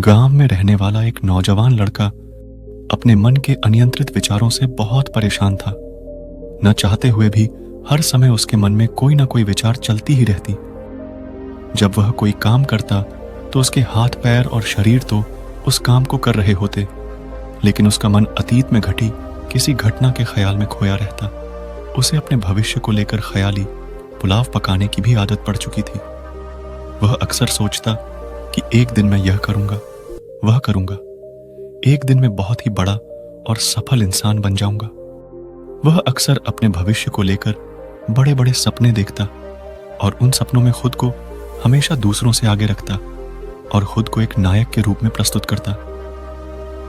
गांव में रहने वाला एक नौजवान लड़का अपने मन के अनियंत्रित विचारों से बहुत परेशान था। न चाहते हुए भी हर समय उसके मन में कोई ना कोई विचार चलती ही रहती। जब वह कोई काम करता तो उसके हाथ पैर और शरीर तो उस काम को कर रहे होते, लेकिन उसका मन अतीत में घटी किसी घटना के ख्याल में खोया रहता। उसे अपने भविष्य को लेकर ख्याली पुलाव पकाने की भी आदत पड़ चुकी थी। वह अक्सर सोचता कि एक दिन मैं यह करूंगा, वह करूंगा, एक दिन मैं बहुत ही बड़ा और सफल इंसान बन जाऊंगा। वह अक्सर अपने भविष्य को लेकर बड़े बड़े सपने देखता और उन सपनों में खुद को हमेशा दूसरों से आगे रखता और खुद को एक नायक के रूप में प्रस्तुत करता।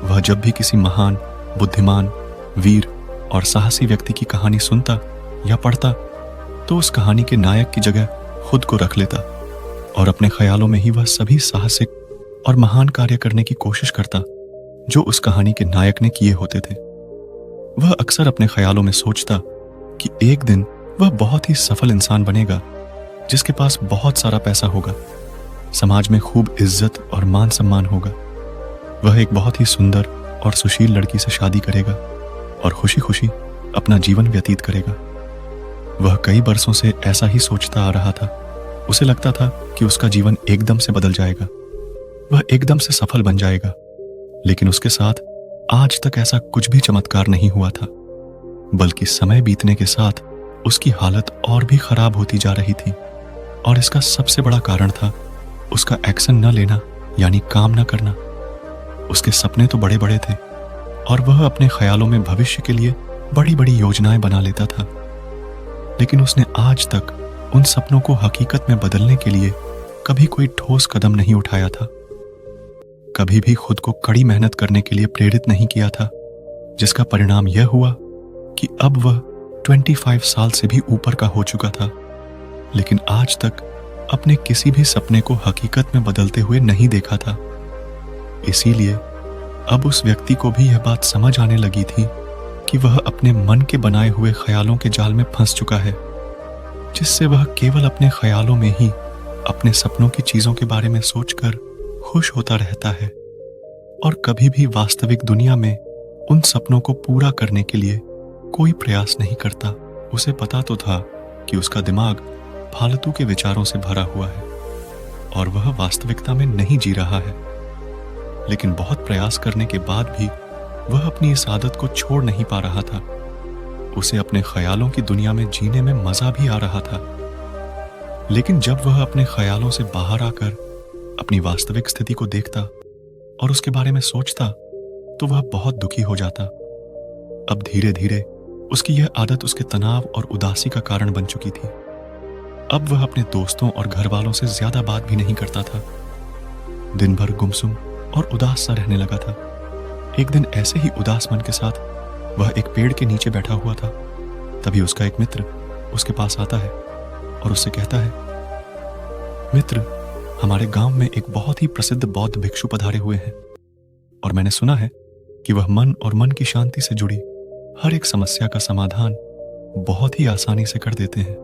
वह जब भी किसी महान, बुद्धिमान, वीर और साहसी व्यक्ति की कहानी सुनता या पढ़ता तो उस कहानी के नायक की जगह खुद को रख लेता और अपने ख्यालों में ही वह सभी साहसिक और महान कार्य करने की कोशिश करता जो उस कहानी के नायक ने किए होते थे। वह अक्सर अपने ख्यालों में सोचता कि एक दिन वह बहुत ही सफल इंसान बनेगा जिसके पास बहुत सारा पैसा होगा, समाज में खूब इज्जत और मान सम्मान होगा। वह एक बहुत ही सुंदर और सुशील लड़की से शादी करेगा और खुशी खुशी अपना जीवन व्यतीत करेगा। वह कई बरसों से ऐसा ही सोचता आ रहा था। उसे लगता था कि उसका जीवन एकदम से बदल जाएगा, वह एकदम से सफल बन जाएगा, लेकिन उसके साथ आज तक ऐसा कुछ भी चमत्कार नहीं हुआ था, बल्कि समय बीतने के साथ उसकी हालत और भी खराब होती जा रही थी। और इसका सबसे बड़ा कारण था उसका एक्शन न लेना, यानी काम न करना। उसके सपने तो बड़े बड़े थे और वह अपने ख्यालों में भविष्य के लिए बड़ी बड़ी योजनाएं बना लेता था, लेकिन उसने आज तक उन सपनों को हकीकत में बदलने के लिए कभी कोई ठोस कदम नहीं उठाया था। कभी भी खुद को कड़ी मेहनत करने के लिए प्रेरित नहीं किया था, जिसका परिणाम यह हुआ कि अब वह 25 साल से भी ऊपर का हो चुका था, लेकिन आज तक अपने किसी भी सपने को हकीकत में बदलते हुए नहीं देखा था। इसीलिए अब उस व्यक्ति को भी यह बात समझ आने लगी थी कि वह अपने मन के बनाए हुए ख्यालों के जाल में फंस चुका है, जिससे वह केवल अपने ख्यालों में ही अपने सपनों की चीजों के बारे में सोचकर खुश होता रहता है और कभी भी वास्तविक दुनिया में उन सपनों को पूरा करने के लिए कोई प्रयास नहीं करता। उसे पता तो था कि उसका दिमाग फालतू के विचारों से भरा हुआ है और वह वास्तविकता में नहीं जी रहा है, लेकिन बहुत प्रयास करने के बाद भी वह अपनी इस आदत को छोड़ नहीं पा रहा था। उसे अपने ख्यालों की दुनिया में जीने में मजा भी आ रहा था, लेकिन जब वह अपने ख्यालों से बाहर आकर अपनी वास्तविक स्थिति को देखता और उसके बारे में सोचता तो वह बहुत दुखी हो जाता। अब धीरे धीरे उसकी यह आदत उसके तनाव और उदासी का कारण बन चुकी थी। अब वह अपने दोस्तों और घर वालों से ज्यादा बात भी नहीं करता था। दिन भर गुमसुम और उदास सा रहने लगा था। एक दिन ऐसे ही उदास मन के साथ वह एक पेड़ के नीचे बैठा हुआ था। तभी उसका एक मित्र उसके पास आता है और उससे कहता है, मित्र, हमारे गांव में एक बहुत ही प्रसिद्ध बौद्ध भिक्षु पधारे हुए हैं और मैंने सुना है कि वह मन और मन की शांति से जुड़ी हर एक समस्या का समाधान बहुत ही आसानी से कर देते हैं।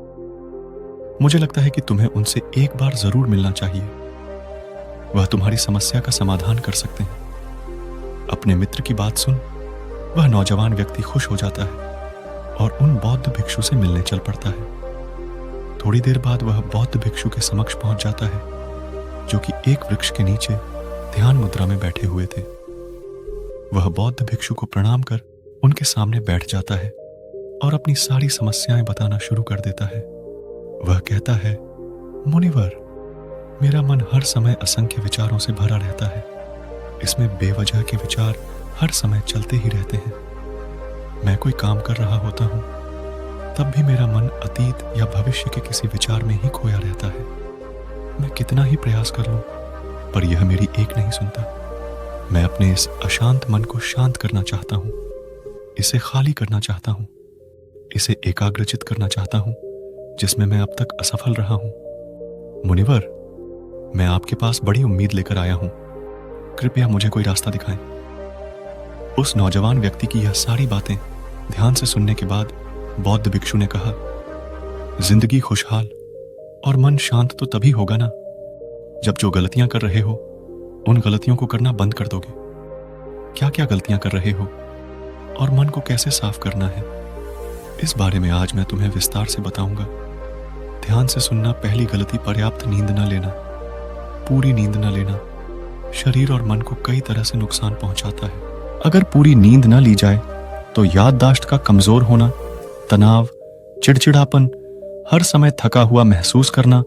मुझे लगता है कि तुम्हें उनसे एक बार जरूर मिलना चाहिए। वह तुम्हारी समस्या का समाधान कर सकते हैं। अपने मित्र की बात सुन वह नौजवान व्यक्ति खुश हो जाता है और उन बौद्ध भिक्षु से मिलने चल पड़ता है। थोड़ी देर बाद वह बौद्ध भिक्षु के समक्ष पहुंच जाता है, जो कि एक वृक्ष के नीचे ध्यान मुद्रा में बैठे हुए थे। वह बौद्ध भिक्षु को प्रणाम कर उनके सामने बैठ जाता है और अपनी सारी समस्याएं बताना शुरू कर देता है। वह कहता है, मुनिवर, मेरा मन हर समय असंख्य विचारों से भरा रहता है। इसमें बेवजह के विचार हर समय चलते ही रहते हैं। मैं कोई काम कर रहा होता हूं तब भी मेरा मन अतीत या भविष्य के किसी विचार में ही खोया रहता है। मैं कितना ही प्रयास कर लूं पर यह मेरी एक नहीं सुनता। मैं अपने इस अशांत मन को शांत करना चाहता हूं, इसे खाली करना चाहता हूं, इसे एकाग्रचित करना चाहता हूं, जिसमें मैं अब तक असफल रहा हूं। मुनिवर, मैं आपके पास बड़ी उम्मीद लेकर आया हूं, कृपया मुझे कोई रास्ता दिखाएं। उस नौजवान व्यक्ति की यह सारी बातें ध्यान से सुनने के बाद बौद्ध भिक्षु ने कहा, जिंदगी खुशहाल और मन शांत तो तभी होगा ना जब जो गलतियां कर रहे हो उन गलतियों को करना बंद कर दोगे? क्या क्या गलतियां कर रहे हो और मन को कैसे साफ करना है, इस बारे में आज मैं तुम्हें विस्तार से बताऊंगा। ध्यान से सुनना। पहली गलती, पर्याप्त नींद न लेना। पूरी नींद न लेना शरीर और मन को कई तरह से नुकसान पहुंचाता है। अगर पूरी नींद न ली जाए तो याददाश्त का कमजोर होना, तनाव, चिड़चिड़ापन, हर समय थका हुआ महसूस करना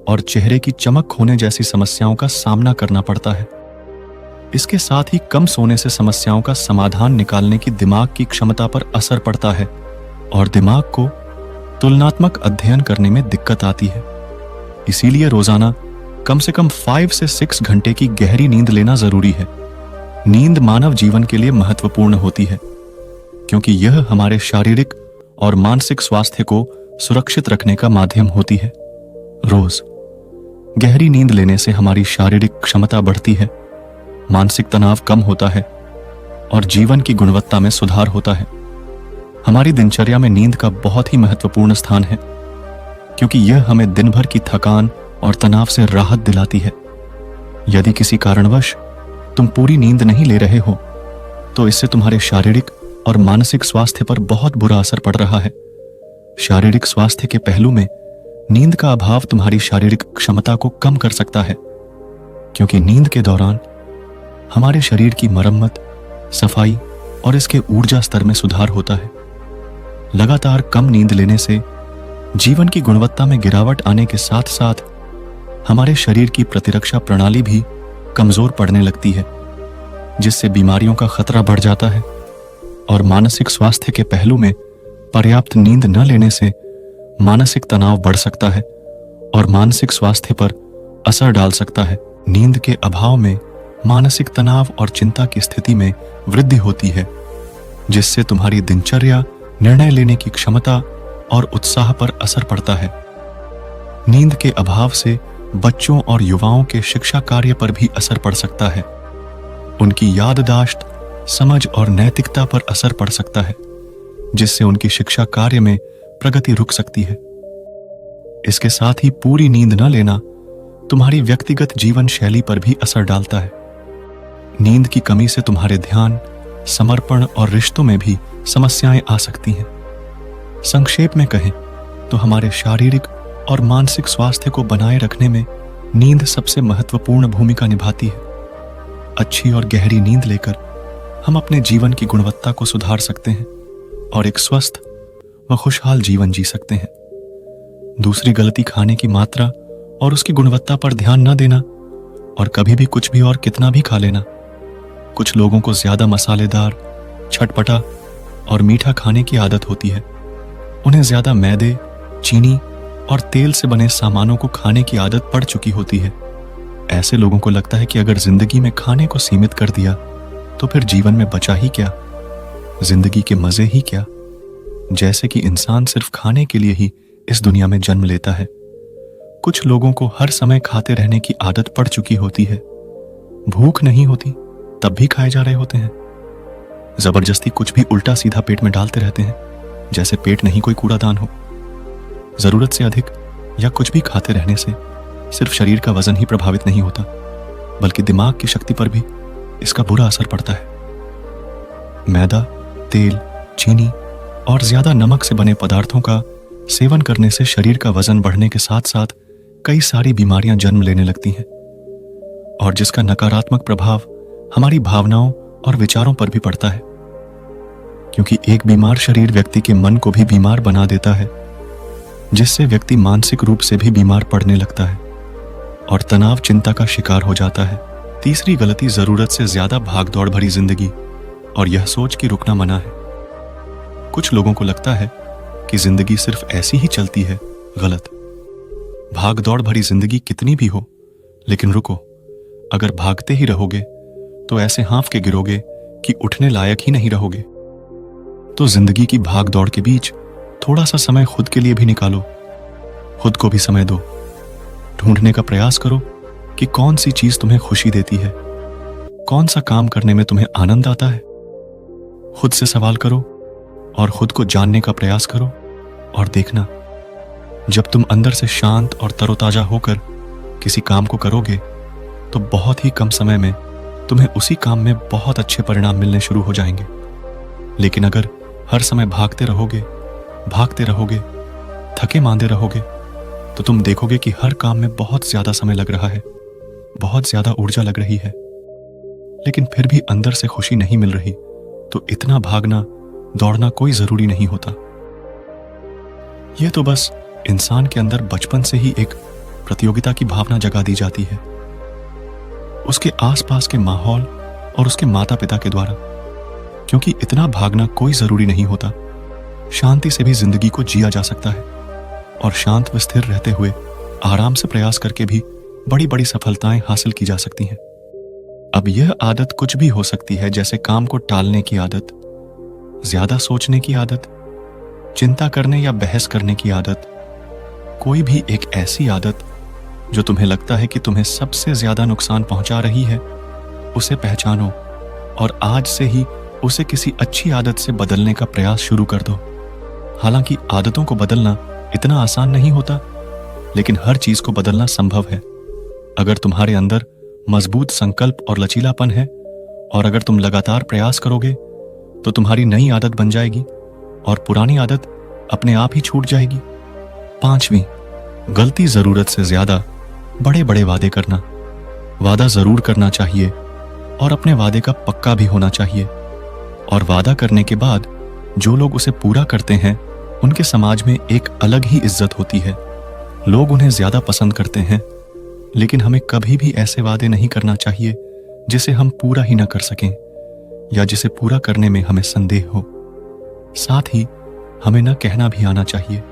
और चेहरे की चमक खोने जैसी समस्याओं का सामना करना पड़ता है। इसके साथ ही कम सोने से समस्याओं का समाधान निकालने की दिमाग की क्षमता पर असर पड़ता है और दिमाग को तुलनात्मक अध्ययन करने में दिक्कत आती है। इसीलिए रोजाना कम से कम 5 से 6 घंटे की गहरी नींद लेना जरूरी है। नींद मानव जीवन के लिए महत्वपूर्ण होती है क्योंकि यह हमारे शारीरिक और मानसिक स्वास्थ्य को सुरक्षित रखने का माध्यम होती है। रोज गहरी नींद लेने से हमारी शारीरिक क्षमता बढ़ती है, मानसिक तनाव कम होता है और जीवन की गुणवत्ता में सुधार होता है। हमारी दिनचर्या में नींद का बहुत ही महत्वपूर्ण स्थान है क्योंकि यह हमें दिन भर की थकान और तनाव से राहत दिलाती है। यदि किसी कारणवश तुम पूरी नींद नहीं ले रहे हो तो इससे तुम्हारे शारीरिक और मानसिक स्वास्थ्य पर बहुत बुरा असर पड़ रहा है। शारीरिक स्वास्थ्य के पहलू में नींद का अभाव तुम्हारी शारीरिक क्षमता को कम कर सकता है क्योंकि नींद के दौरान हमारे शरीर की मरम्मत, सफाई और इसके ऊर्जा स्तर में सुधार होता है। लगातार कम नींद लेने से जीवन की गुणवत्ता में गिरावट आने के साथ साथ हमारे शरीर की प्रतिरक्षा प्रणाली भी कमजोर पड़ने लगती है, जिससे बीमारियों का खतरा बढ़ जाता है। और मानसिक स्वास्थ्य के पहलू में पर्याप्त नींद न लेने से मानसिक तनाव बढ़ सकता है और मानसिक स्वास्थ्य पर असर डाल सकता है। नींद के अभाव में मानसिक तनाव और चिंता की स्थिति में वृद्धि होती है, जिससे तुम्हारी दिनचर्या, निर्णय लेने की क्षमता और उत्साह पर असर पड़ता है। नींद के अभाव से बच्चों और युवाओं के शिक्षा कार्य पर भी असर पड़ सकता है। उनकी याददाश्त, समझ और नैतिकता पर असर पड़ सकता है, जिससे उनकी शिक्षा कार्य में प्रगति रुक सकती है। इसके साथ ही पूरी नींद न लेना तुम्हारी व्यक्तिगत जीवन शैली पर भी असर डालता है। नींद की कमी से तुम्हारे ध्यान, समर्पण और रिश्तों में भी समस्याएं आ सकती हैं। संक्षेप में कहें तो हमारे शारीरिक और मानसिक स्वास्थ्य को बनाए रखने में नींद सबसे महत्वपूर्ण भूमिका निभाती है। अच्छी और गहरी नींद लेकर हम अपने जीवन की गुणवत्ता को सुधार सकते हैं और एक स्वस्थ व खुशहाल जीवन जी सकते हैं। दूसरी गलती, खाने की मात्रा और उसकी गुणवत्ता पर ध्यान न देना और कभी भी कुछ भी और कितना भी खा लेना। कुछ लोगों को ज्यादा मसालेदार, चटपटा और मीठा खाने की आदत होती है। उन्हें ज्यादा मैदे, चीनी और तेल से बने सामानों को खाने की आदत पड़ चुकी होती है। ऐसे लोगों को लगता है कि अगर जिंदगी में खाने को सीमित कर दिया तो फिर जीवन में बचा ही क्या, जिंदगी के मजे ही क्या। जैसे कि इंसान सिर्फ खाने के लिए ही इस दुनिया में जन्म लेता है। कुछ लोगों को हर समय खाते रहने की आदत पड़ चुकी होती है। भूख नहीं होती तब भी खाए जा रहे होते हैं। जबरदस्ती कुछ भी उल्टा सीधा पेट में डालते रहते हैं, जैसे पेट नहीं कोई कूड़ादान हो। जरूरत से अधिक या कुछ भी खाते रहने से सिर्फ शरीर का वजन ही प्रभावित नहीं होता, बल्कि दिमाग की शक्ति पर भी इसका बुरा असर पड़ता है। मैदा, तेल, चीनी और ज्यादा नमक से बने पदार्थों का सेवन करने से शरीर का वजन बढ़ने के साथ साथ कई सारी बीमारियां जन्म लेने लगती हैं और जिसका नकारात्मक प्रभाव हमारी भावनाओं और विचारों पर भी पड़ता है, क्योंकि एक बीमार शरीर व्यक्ति के मन को भी बीमार बना देता है, जिससे व्यक्ति मानसिक रूप से भी बीमार पड़ने लगता है और तनाव, चिंता का शिकार हो जाता है। तीसरी गलती, जरूरत से ज्यादा भागदौड़ भरी जिंदगी और यह सोच कि रुकना मना है। कुछ लोगों को लगता है कि जिंदगी सिर्फ ऐसी ही चलती है। गलत। भागदौड़ भरी जिंदगी कितनी भी हो, लेकिन रुको, अगर भागते ही रहोगे तो ऐसे हाँफ के गिरोगे कि उठने लायक ही नहीं रहोगे। तो जिंदगी की भागदौड़ के बीच थोड़ा सा समय खुद के लिए भी निकालो। खुद को भी समय दो। ढूंढने का प्रयास करो कि कौन सी चीज तुम्हें खुशी देती है, कौन सा काम करने में तुम्हें आनंद आता है। खुद से सवाल करो और खुद को जानने का प्रयास करो और देखना, जब तुम अंदर से शांत और तरोताजा होकर किसी काम को करोगे तो बहुत ही कम समय में तुम्हें उसी काम में बहुत अच्छे परिणाम मिलने शुरू हो जाएंगे। लेकिन अगर हर समय भागते रहोगे, थके मांदे रहोगे, तो तुम देखोगे कि हर काम में बहुत ज्यादा समय लग रहा है, बहुत ज्यादा ऊर्जा लग रही है, लेकिन फिर भी अंदर से खुशी नहीं मिल रही। तो इतना भागना दौड़ना कोई जरूरी नहीं होता। यह तो बस इंसान के अंदर बचपन से ही एक प्रतियोगिता की भावना जगा दी जाती है, उसके आसपास के माहौल और उसके माता पिता के द्वारा। क्योंकि इतना भागना कोई जरूरी नहीं होता, शांति से भी जिंदगी को जिया जा सकता है और शांत व स्थिर रहते हुए आराम से प्रयास करके भी बड़ी बड़ी सफलताएं हासिल की जा सकती हैं। अब यह आदत कुछ भी हो सकती है, जैसे काम को टालने की आदत, ज्यादा सोचने की आदत, चिंता करने या बहस करने की आदत, कोई भी एक ऐसी आदत जो तुम्हें लगता है कि तुम्हें सबसे ज्यादा नुकसान पहुंचा रही है, उसे पहचानो और आज से ही उसे किसी अच्छी आदत से बदलने का प्रयास शुरू कर दो। हालांकि आदतों को बदलना इतना आसान नहीं होता, लेकिन हर चीज को बदलना संभव है। अगर तुम्हारे अंदर मजबूत संकल्प और लचीलापन है और अगर तुम लगातार प्रयास करोगे तो तुम्हारी नई आदत बन जाएगी और पुरानी आदत अपने आप ही छूट जाएगी। 5वीं, गलती जरूरत से ज्यादा बड़े बड़े वादे करना। वादा जरूर करना चाहिए और अपने वादे का पक्का भी होना चाहिए, और वादा करने के बाद जो लोग उसे पूरा करते हैं उनके समाज में एक अलग ही इज्जत होती है। लोग उन्हें ज्यादा पसंद करते हैं। लेकिन हमें कभी भी ऐसे वादे नहीं करना चाहिए जिसे हम पूरा ही ना कर सकें या जिसे पूरा करने में हमें संदेह हो। साथ ही हमें न कहना भी आना चाहिए।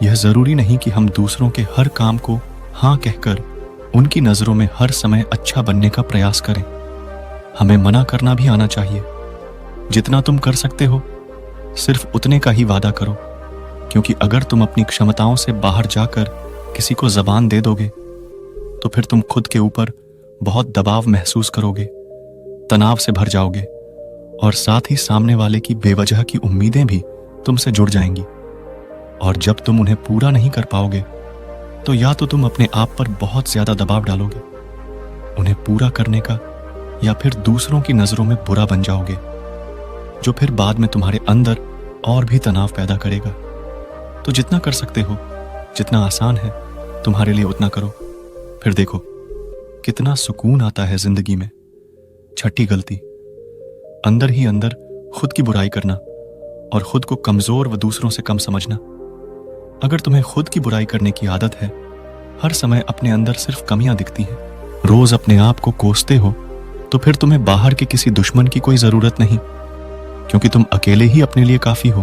यह जरूरी नहीं कि हम दूसरों के हर काम को हाँ कहकर उनकी नजरों में हर समय अच्छा बनने का प्रयास करें। हमें मना करना भी आना चाहिए। जितना तुम कर सकते हो सिर्फ उतने का ही वादा करो, क्योंकि अगर तुम अपनी क्षमताओं से बाहर जाकर किसी को जबान दे दोगे तो फिर तुम खुद के ऊपर बहुत दबाव महसूस करोगे, तनाव से भर जाओगे और साथ ही सामने वाले की बेवजह की उम्मीदें भी तुमसे जुड़ जाएंगी। और जब तुम उन्हें पूरा नहीं कर पाओगे तो या तो तुम अपने आप पर बहुत ज्यादा दबाव डालोगे उन्हें पूरा करने का, या फिर दूसरों की नजरों में बुरा बन जाओगे, जो फिर बाद में तुम्हारे अंदर और भी तनाव पैदा करेगा। तो जितना कर सकते हो, जितना आसान है तुम्हारे लिए उतना करो, फिर देखो कितना सुकून आता है जिंदगी में। 6ठी गलती, अंदर ही अंदर खुद की बुराई करना और खुद को कमजोर व दूसरों से कम समझना। अगर तुम्हें खुद की बुराई करने की आदत है, हर समय अपने अंदर सिर्फ कमियां दिखती हैं, रोज अपने आप को कोसते हो, तो फिर तुम्हें बाहर के किसी दुश्मन की कोई जरूरत नहीं, क्योंकि तुम अकेले ही अपने लिए काफी हो।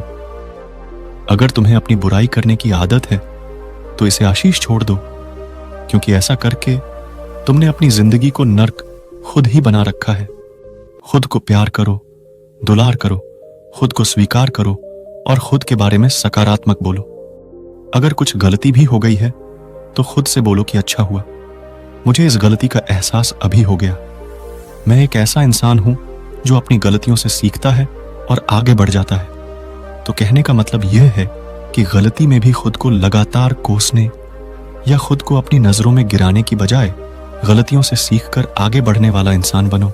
अगर तुम्हें अपनी बुराई करने की आदत है तो इसे आशीष छोड़ दो, क्योंकि ऐसा करके तुमने अपनी जिंदगी को नर्क खुद ही बना रखा है। खुद को प्यार करो, दुलार करो, खुद को स्वीकार करो और खुद के बारे में सकारात्मक बोलो। अगर कुछ गलती भी हो गई है तो खुद से बोलो कि अच्छा हुआ, मुझे इस गलती का एहसास अभी हो गया। मैं एक ऐसा इंसान हूं जो अपनी गलतियों से सीखता है और आगे बढ़ जाता है। तो कहने का मतलब यह है कि गलती में भी खुद को लगातार कोसने या खुद को अपनी नजरों में गिराने की बजाय गलतियों से सीखकर आगे बढ़ने वाला इंसान बनो,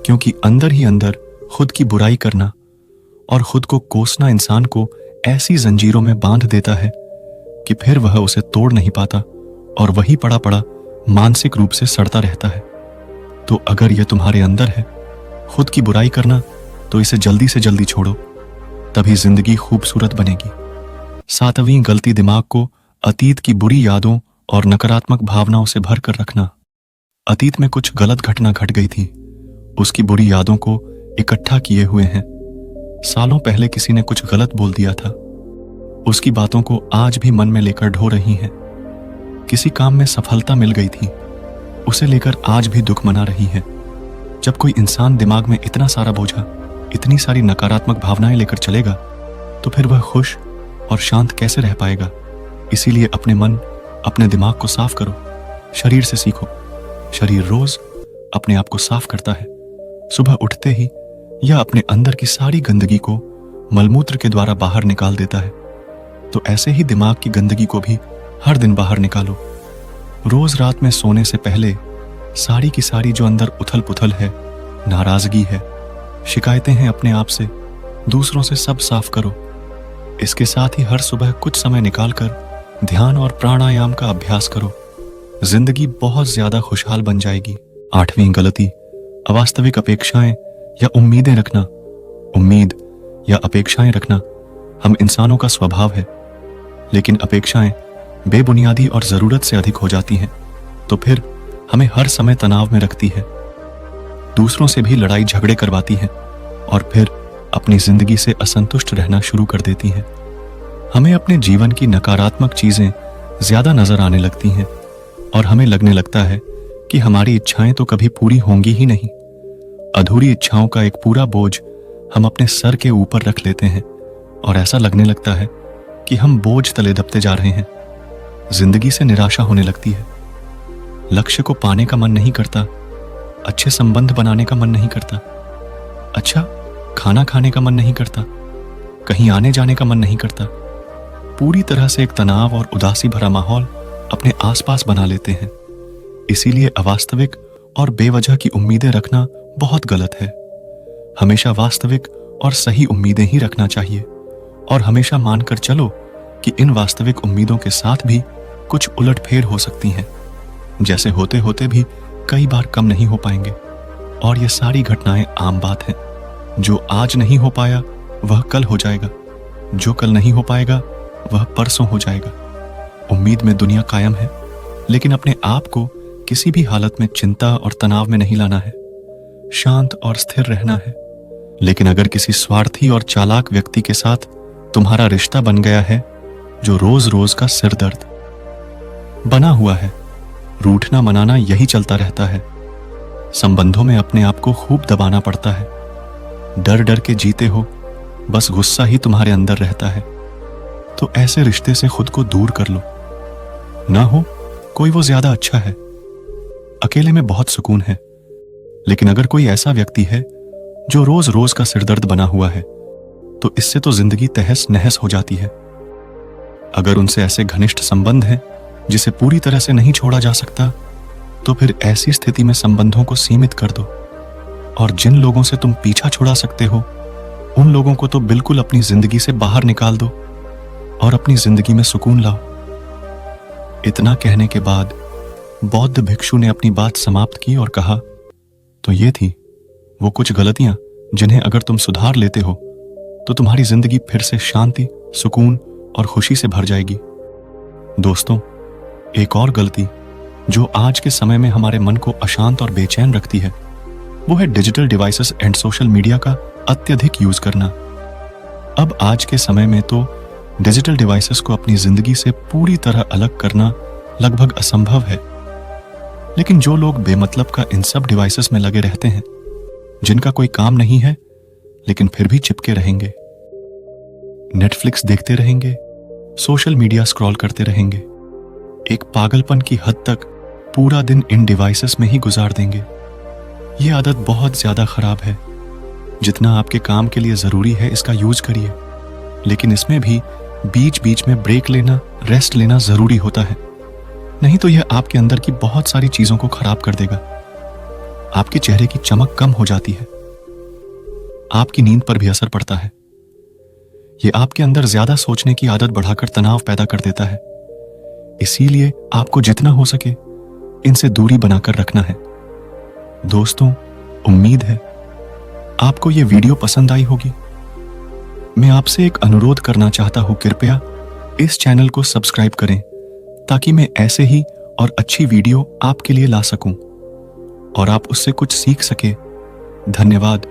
क्योंकि अंदर ही अंदर खुद की बुराई करना और खुद को कोसना इंसान को ऐसी जंजीरों में बांध देता है कि फिर वह उसे तोड़ नहीं पाता और वही पड़ा पड़ा मानसिक रूप से सड़ता रहता है। तो अगर यह तुम्हारे अंदर है, खुद की बुराई करना, तो इसे जल्दी से जल्दी छोड़ो, तभी जिंदगी खूबसूरत बनेगी। 7वीं गलती, दिमाग को अतीत की बुरी यादों और नकारात्मक भावनाओं से भर कर रखना। अतीत में कुछ गलत घटना घट गई थी, उसकी बुरी यादों को इकट्ठा किए हुए हैं। सालों पहले किसी ने कुछ गलत बोल दिया था, उसकी बातों को आज भी मन में लेकर ढो रही हैं। किसी काम में सफलता मिल गई थी, उसे लेकर आज भी दुख मना रही है। जब कोई इंसान दिमाग में इतना सारा बोझा, इतनी सारी नकारात्मक भावनाएं लेकर चलेगा, तो फिर वह खुश और शांत कैसे रह पाएगा। इसीलिए अपने मन, अपने दिमाग को साफ करो। शरीर से सीखो। शरीर रोज अपने आप को साफ करता है, सुबह उठते ही, या अपने अंदर की सारी गंदगी को मलमूत्र के द्वारा बाहर निकाल देता है। तो ऐसे ही दिमाग की गंदगी को भी हर दिन बाहर निकालो। रोज रात में सोने से पहले सारी की सारी जो अंदर उथल पुथल है, नाराजगी है, शिकायतें हैं अपने आप से, दूसरों से, सब साफ करो। इसके साथ ही हर सुबह कुछ समय निकालकर ध्यान और प्राणायाम का अभ्यास करो। जिंदगी बहुत ज्यादा खुशहाल बन जाएगी। 8वीं गलती, अवास्तविक अपेक्षाएं या उम्मीदें रखना। उम्मीद या अपेक्षाएं रखना हम इंसानों का स्वभाव है, लेकिन अपेक्षाएं बेबुनियादी और जरूरत से अधिक हो जाती हैं, तो फिर हमें हर समय तनाव में रखती है, दूसरों से भी लड़ाई झगड़े करवाती हैं और फिर अपनी जिंदगी से असंतुष्ट रहना शुरू कर देती हैं। हमें अपने जीवन की नकारात्मक चीजें ज्यादा नजर आने लगती हैं और हमें लगने लगता है कि हमारी इच्छाएं तो कभी पूरी होंगी ही नहीं। अधूरी इच्छाओं का एक पूरा बोझ हम अपने सर के ऊपर रख लेते हैं और ऐसा लगने लगता है कि हम बोझ तले दबते जा रहे हैं। जिंदगी से निराशा होने लगती है। लक्ष्य को पाने का मन नहीं करता, अच्छे संबंध बनाने का मन नहीं करता, अच्छा खाना खाने का मन नहीं करता, कहीं आने जाने का मन नहीं करता। पूरी तरह से एक तनाव और उदासी भरा माहौल अपने आसपास बना लेते हैं। इसीलिए अवास्तविक और बेवजह की उम्मीदें रखना बहुत गलत है। हमेशा वास्तविक और सही उम्मीदें ही रखना चाहिए और हमेशा मानकर चलो कि इन वास्तविक उम्मीदों के साथ भी कुछ उलटफेर हो सकती हैं, जैसे होते होते भी कई बार कम नहीं हो पाएंगे। और ये सारी घटनाएं आम बात हैं। जो आज नहीं हो पाया वह कल हो जाएगा, जो कल नहीं हो पाएगा वह परसों हो जाएगा। उम्मीद में दुनिया कायम है, लेकिन अपने आप को किसी भी हालत में चिंता और तनाव में नहीं लाना है। शांत और स्थिर रहना है। लेकिन अगर किसी स्वार्थी और चालाक व्यक्ति के साथ तुम्हारा रिश्ता बन गया है जो रोज रोज का सिरदर्द बना हुआ है, रूठना मनाना यही चलता रहता है। संबंधों में अपने आप को खूब दबाना पड़ता है। डर डर के जीते हो, बस गुस्सा ही तुम्हारे अंदर रहता है। तो ऐसे रिश्ते से खुद को दूर कर लो। ना हो कोई वो ज्यादा अच्छा है। अकेले में बहुत सुकून है, लेकिन अगर कोई ऐसा व्यक्ति है जो रोज रोज का सिरदर्द बना हुआ है, तो इससे तो जिंदगी तहस नहस हो जाती है। अगर उनसे ऐसे घनिष्ठ संबंध हैं जिसे पूरी तरह से नहीं छोड़ा जा सकता, तो फिर ऐसी स्थिति में संबंधों को सीमित कर दो और जिन लोगों से तुम पीछा छुड़ा सकते हो उन लोगों को तो बिल्कुल अपनी जिंदगी से बाहर निकाल दो और अपनी जिंदगी में सुकून लाओ। इतना कहने के बाद बौद्ध भिक्षु ने अपनी बात समाप्त की और कहा, तो ये थी वो कुछ गलतियां जिन्हें अगर तुम सुधार लेते हो तो तुम्हारी जिंदगी फिर से शांति, सुकून और खुशी से भर जाएगी। दोस्तों, एक और गलती जो आज के समय में हमारे मन को अशांत और बेचैन रखती है, वो है digital devices and social media का अत्यधिक यूज करना। अब आज के समय में तो डिजिटल डिवाइसेस को अपनी जिंदगी से पूरी तरह अलग करना लगभग असंभव है। लेकिन जो लोग बेमतलब का इन सब डिवाइसेस में लगे रहते हैं, जिनका कोई काम नहीं है लेकिन फिर भी चिपके रहेंगे, नेटफ्लिक्स देखते रहेंगे, सोशल मीडिया स्क्रॉल करते रहेंगे, एक पागलपन की हद तक पूरा दिन इन डिवाइसेस में ही गुजार देंगे। ये आदत बहुत ज्यादा खराब है। जितना आपके काम के लिए जरूरी है इसका यूज करिए, लेकिन इसमें भी बीच बीच में ब्रेक लेना, रेस्ट लेना जरूरी होता है। नहीं तो यह आपके अंदर की बहुत सारी चीजों को खराब कर देगा। आपके चेहरे की चमक कम हो जाती है, आपकी नींद पर भी असर पड़ता है। यह आपके अंदर ज्यादा सोचने की आदत बढ़ाकर तनाव पैदा कर देता है। इसीलिए आपको जितना हो सके इनसे दूरी बनाकर रखना है। दोस्तों, उम्मीद है आपको यह वीडियो पसंद आई होगी। मैं आपसे एक अनुरोध करना चाहता हूं, कृपया इस चैनल को सब्सक्राइब करें ताकि मैं ऐसे ही और अच्छी वीडियो आपके लिए ला सकूं और आप उससे कुछ सीख सके। धन्यवाद।